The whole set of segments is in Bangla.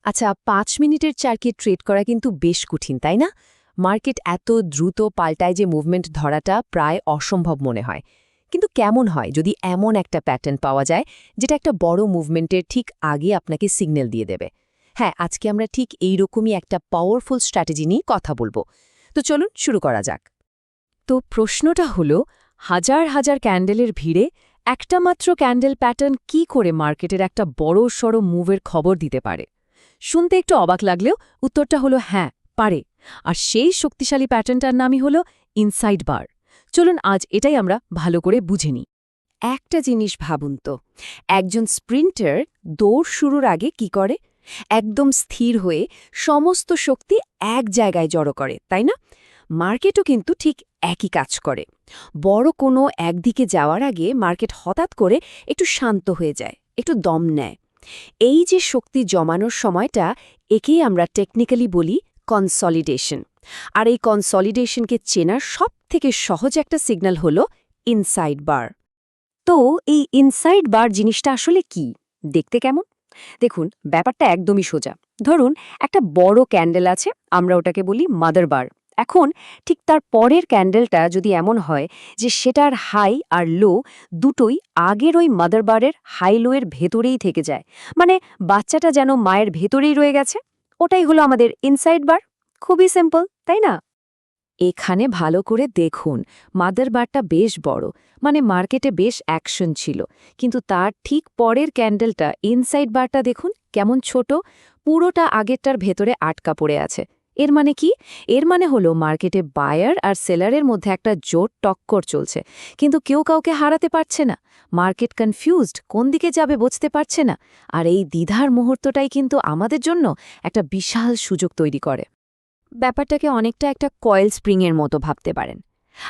আচ্ছা, ৫ মিনিটের চার্টকে ট্রেড করা কিন্তু বেশ কঠিন, তাই না? মার্কেট এত দ্রুত পাল্টায় যে মুভমেন্ট ধরাটা প্রায় অসম্ভব মনে হয়। কিন্তু কেমন হয় যদি এমন একটা প্যাটার্ন পাওয়া যায় যেটা একটা বড় মুভমেন্টের ঠিক আগে আপনাকে সিগন্যাল দিয়ে দেবে? হ্যাঁ, আজকে আমরা ঠিক এইরকমই একটা পাওয়ারফুল স্ট্র্যাটেজি নিয়ে কথা বলবো। তো চলুন শুরু করা যাক। তো প্রশ্নটা হলো, হাজার হাজার ক্যান্ডেলের ভিড়ে একটা মাত্র ক্যান্ডেল প্যাটার্ন কি করে মার্কেটের একটা বড়সড় মুভের খবর দিতে পারে? শুনতে একটু অবাক লাগলেও উত্তরটা হলো হ্যাঁ, পারে। আর সেই শক্তিশালী প্যাটার্নটার নামই হলো ইনসাইড বার। চলুন আজ এটাই আমরা ভালো করে বুঝে নিই। একটা জিনিস ভাবুন তো, একজন স্প্রিন্টার দৌড় শুরুর আগে কি করে? একদম স্থির হয়ে সমস্ত শক্তি এক জায়গায় জড়ো করে, তাই না? মার্কেটও কিন্তু ঠিক একই কাজ করে। বড় কোনো একদিকে যাওয়ার আগে মার্কেট হঠাৎ করে একটু শান্ত হয়ে যায়, একটু দম নেয়। এই যে শক্তি জমানোর সময়টা, একেই আমরা টেকনিক্যালি বলি কনসলিডেশন। আর এই কনসলিডেশনকে চেনার সবথেকে সহজ একটা সিগন্যাল হলো ইনসাইড বার। তো এই ইনসাইড বার জিনিসটা আসলে কি, দেখতে কেমন? দেখুন, ব্যাপারটা একদমই সোজা। ধরুন একটা বড় ক্যান্ডেল আছে, আমরা ওটাকে বলি মাদার বার। এখন ঠিক তার পরের ক্যান্ডেলটা যদি এমন হয় যে সেটার হাই আর লো দুটোই আগের ওই মাদার বারের হাই লো এর ভেতরেই থেকে যায়, মানে বাচ্চাটা যেন মায়ের ভেতরেই রয়ে গেছে, ওটাই হলো আমাদের ইনসাইড বার। খুবই সিম্পল, তাই না? এখানে ভালো করে দেখুন, মাদার বারটা বেশ বড়, মানে মার্কেটে বেশ অ্যাকশন ছিল। কিন্তু তার ঠিক পরের ক্যান্ডেলটা ইনসাইড বারটা দেখুন কেমন ছোট, পুরোটা আগেরটার ভেতরে আটকা পড়ে আছে। এর মানে কি? এর মানে হলো মার্কেটে বায়ার আর সেলারের মধ্যে একটা জোর টক্কর চলছে, কিন্তু কেউ কাউকে হারাতে পারছে না। মার্কেট কনফিউজড, কোন দিকে যাবে বুঝতে পারছে না। আর এই দ্বিধার মুহূর্তটাই কিন্তু আমাদের জন্য একটা বিশাল সুযোগ তৈরি করে। ব্যাপারটাকে অনেকটা একটা কয়েল স্প্রিংয়ের মতো ভাবতে পারেন।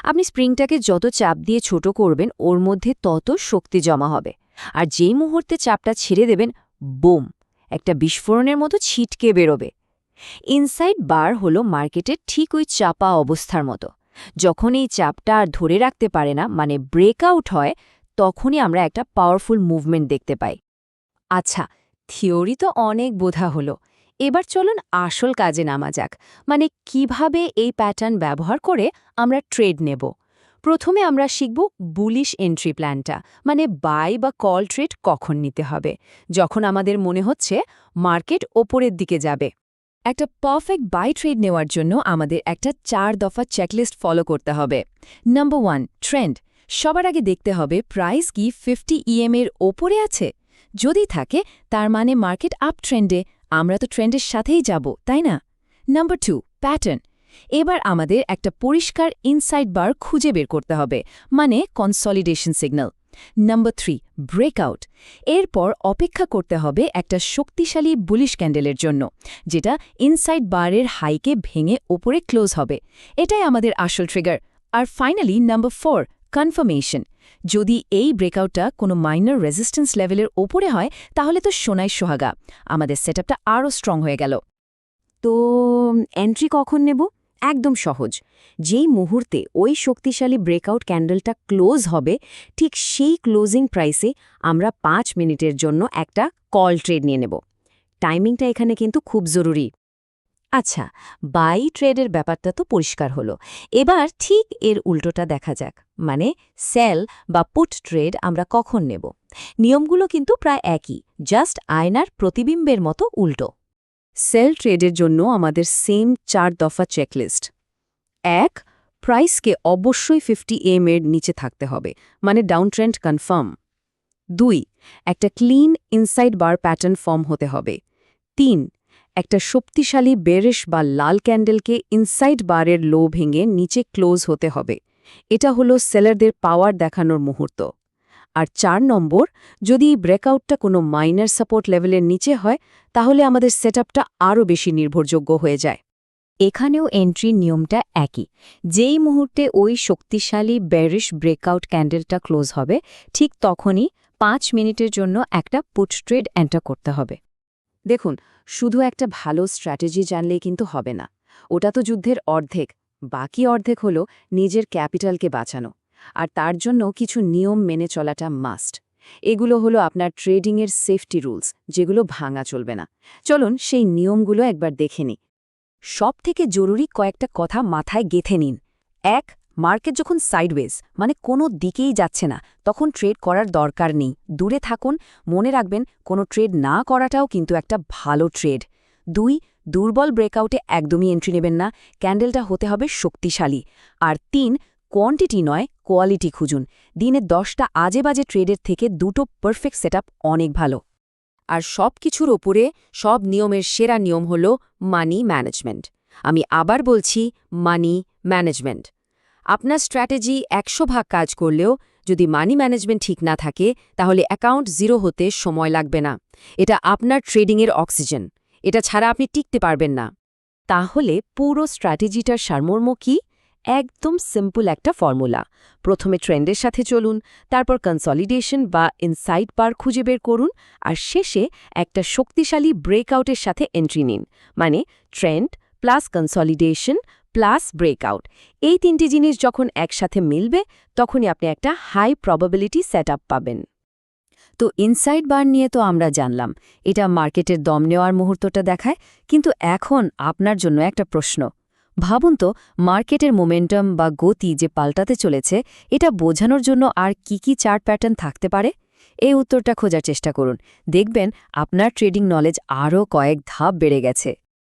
আপনি স্প্রিংটাকে যত চাপ দিয়ে ছোট করবেন, ওর মধ্যে তত শক্তি জমা হবে। আর যেই মুহূর্তে চাপটা ছেড়ে দেবেন, বুম, একটা বিস্ফোরণের মতো ছিটকে বেরোবে। ইনসাইড বার হলো মার্কেটের ঠিক ওই চাপা অবস্থার মতো। যখন এই চাপটা আর ধরে রাখতে পারে না, মানে ব্রেকআউট হয়, তখনই আমরা একটা পাওয়ারফুল মুভমেন্ট দেখতে পাই। আচ্ছা, থিওরি তো অনেক বোঝা হলো। এবার চলুন আসল কাজে নামা যাক, মানে কিভাবে এই প্যাটার্ন ব্যবহার করে আমরা ট্রেড নেব। প্রথমে আমরা শিখব বুলিশ এন্ট্রি প্ল্যানটা, মানে বাই বা কল ট্রেড কখন নিতে হবে, যখন আমাদের মনে হচ্ছে মার্কেট ওপরের দিকে যাবে। একটা পারফেক্ট বাই ট্রেড নেওয়ার জন্য আমাদের একটা 4 দফা চেকলিস্ট ফলো করতে হবে। Number 1, trend. সবার আগে দেখতে হবে প্রাইস কি 50 এর ওপরে আছে। যদি থাকে, তার মানে মার্কেট আপ ট্রেন্ডে, আমরা তো ট্রেন্ডের সাথেই যাব, তাই না? Number 2, pattern. এবার আমাদের একটা পরিষ্কার ইনসাইড বার খুঁজে বের করতে হবে, মানে কনসলিডেশন সিগন্যাল। Number 3, breakout. এরপর অপেক্ষা করতে হবে একটা শক্তিশালী বুলিশ ক্যান্ডেলের জন্য, যেটা ইনসাইড বারের হাইকে ভেঙে ওপরে ক্লোজ হবে। এটাই আমাদের আসল ট্রিগার। আর ফাইনালি নাম্বার 4, কনফার্মেশন। যদি এই ব্রেকআউটটা কোনো মাইনর রেজিস্ট্যান্স লেভেলের ওপরে হয়, তাহলে তো সোনায় সোহাগা, আমাদের সেটআপটা আরও স্ট্রং হয়ে গেল। তো এন্ট্রি কখন নেব? একদম সহজ। যেই মুহূর্তে ওই শক্তিশালী ব্রেকআউট ক্যান্ডেলটা ক্লোজ হবে, ঠিক সেই ক্লোজিং প্রাইসে আমরা 5 মিনিটের জন্য একটা কল ট্রেড নিয়ে নেব। টাইমিংটা এখানে কিন্তু খুব জরুরি। আচ্ছা, বাই ট্রেডের ব্যাপারটা তো পরিষ্কার হলো। এবার ঠিক এর উল্টোটা দেখা যাক, মানে সেল বা পুট ট্রেড আমরা কখন নেব। নিয়মগুলো কিন্তু প্রায় একই, জাস্ট আয়নার প্রতিবিম্বের মতো উল্টো। সেল ট্রেডের জন্য আমাদের সেম 4 দফা চেকলিস্ট। 1, প্রাইসকে অবশ্যই 50 এর নিচে থাকতে হবে, মানে ডাউন ট্রেন্ড কনফার্ম। 2, একটা ক্লিন ইনসাইড বার প্যাটার্ন ফর্ম হতে হবে। 3, একটা শক্তিশালী বেরিশ বা লাল ক্যান্ডেলকে ইনসাইড বারের লো ভেঙে নিচে ক্লোজ হতে হবে। এটা হলো সেলারদের পাওয়ার দেখানোর মুহূর্ত। আর 4 নম্বর, যদি এই ব্রেকআউটটা কোনো মাইনার সাপোর্ট লেভেলের নিচে হয়, তাহলে আমাদের সেটআপটা আরও বেশি নির্ভরযোগ্য হয়ে যায়। এখানেও এন্ট্রির নিয়মটা একই। যেই মুহূর্তে ওই শক্তিশালী বেরিশ ব্রেকআউট ক্যান্ডেলটা ক্লোজ হবে, ঠিক তখনই 5 মিনিটের জন্য একটা পুট ট্রেড এন্টার করতে হবে। দেখুন, শুধু একটা ভালো স্ট্র্যাটেজি জানলেই কিন্তু হবে না। ওটা তো যুদ্ধের অর্ধেক। বাকি অর্ধেক হলো নিজের ক্যাপিটালকে বাঁচানো। আর তার জন্য কিছু নিয়ম মেনে চলাটা মাস্ট। এগুলো হলো আপনার ট্রেডিংয়ের সেফটি রুলস, যেগুলো ভাঙা চলবে না। চলুন সেই নিয়মগুলো একবার দেখে নিই। সবথেকে জরুরি কয়েকটা কথা মাথায় গেঁথে নিন। ১. মার্কেট যখন সাইডওয়েজ মানে কোনো দিকেই যাচ্ছে না, তখন ট্রেড করার দরকার নেই, দূরে থাকুন। মনে রাখবেন, কোনো ট্রেড না করাটাও কিন্তু একটা ভালো ট্রেড। ২. দুর্বল ব্রেকআউটে একদমই এন্ট্রি নেবেন না, ক্যান্ডেলটা হতে হবে শক্তিশালী। আর ৩. কোয়ান্টিটি নয়, কোয়ালিটি খুঁজুন। দিনে 10টা আজেবাজে ট্রেডের থেকে 2টো পারফেক্ট সেটআপ অনেক ভালো। আর সব কিছুর ওপরে সব নিয়মের সেরা নিয়ম হল মানি ম্যানেজমেন্ট। আমি আবার বলছি, মানি ম্যানেজমেন্ট। আপনার স্ট্র্যাটেজি 100 ভাগ কাজ করলেও যদি মানি ম্যানেজমেন্ট ঠিক না থাকে, তাহলে অ্যাকাউন্ট জিরো হতে সময় লাগবে না। এটা আপনার ট্রেডিংয়ের অক্সিজেন। এটা ছাড়া আপনি টিকতে পারবেন না। তাহলে পুরো স্ট্র্যাটেজিটার সারমর্ম কি? একদম সিম্পল একটা ফর্মুলা। প্রথমে ট্রেন্ডের সাথে চলুন, তারপর কনসলিডেশন বা ইনসাইড বার খুঁজে বের করুন, আর শেষে একটা শক্তিশালী ব্রেকআউটের সাথে এন্ট্রি নিন। মানে trend plus consolidation plus breakout. এই 3টি জিনিস যখন একসাথে মিলবে, তখনই আপনি একটা হাই প্রবাবিলিটি সেটআপ পাবেন। তো ইনসাইড বার নিয়ে তো আমরা জানলাম, এটা মার্কেটের দম নেওয়ার মুহূর্তটা দেখায়। কিন্তু এখন আপনার জন্য একটা প্রশ্ন। ভাবুন তো, মার্কেটের মোমেন্টাম বা গতি যে পাল্টাতে চলেছে, এটা বোঝানোর জন্য আর কি চার্ট প্যাটার্ন থাকতে পারে? এই উত্তরটা খোঁজার চেষ্টা করুন। দেখবেন আপনার ট্রেডিং নলেজ আরও কয়েক ধাপ বেড়ে গেছে।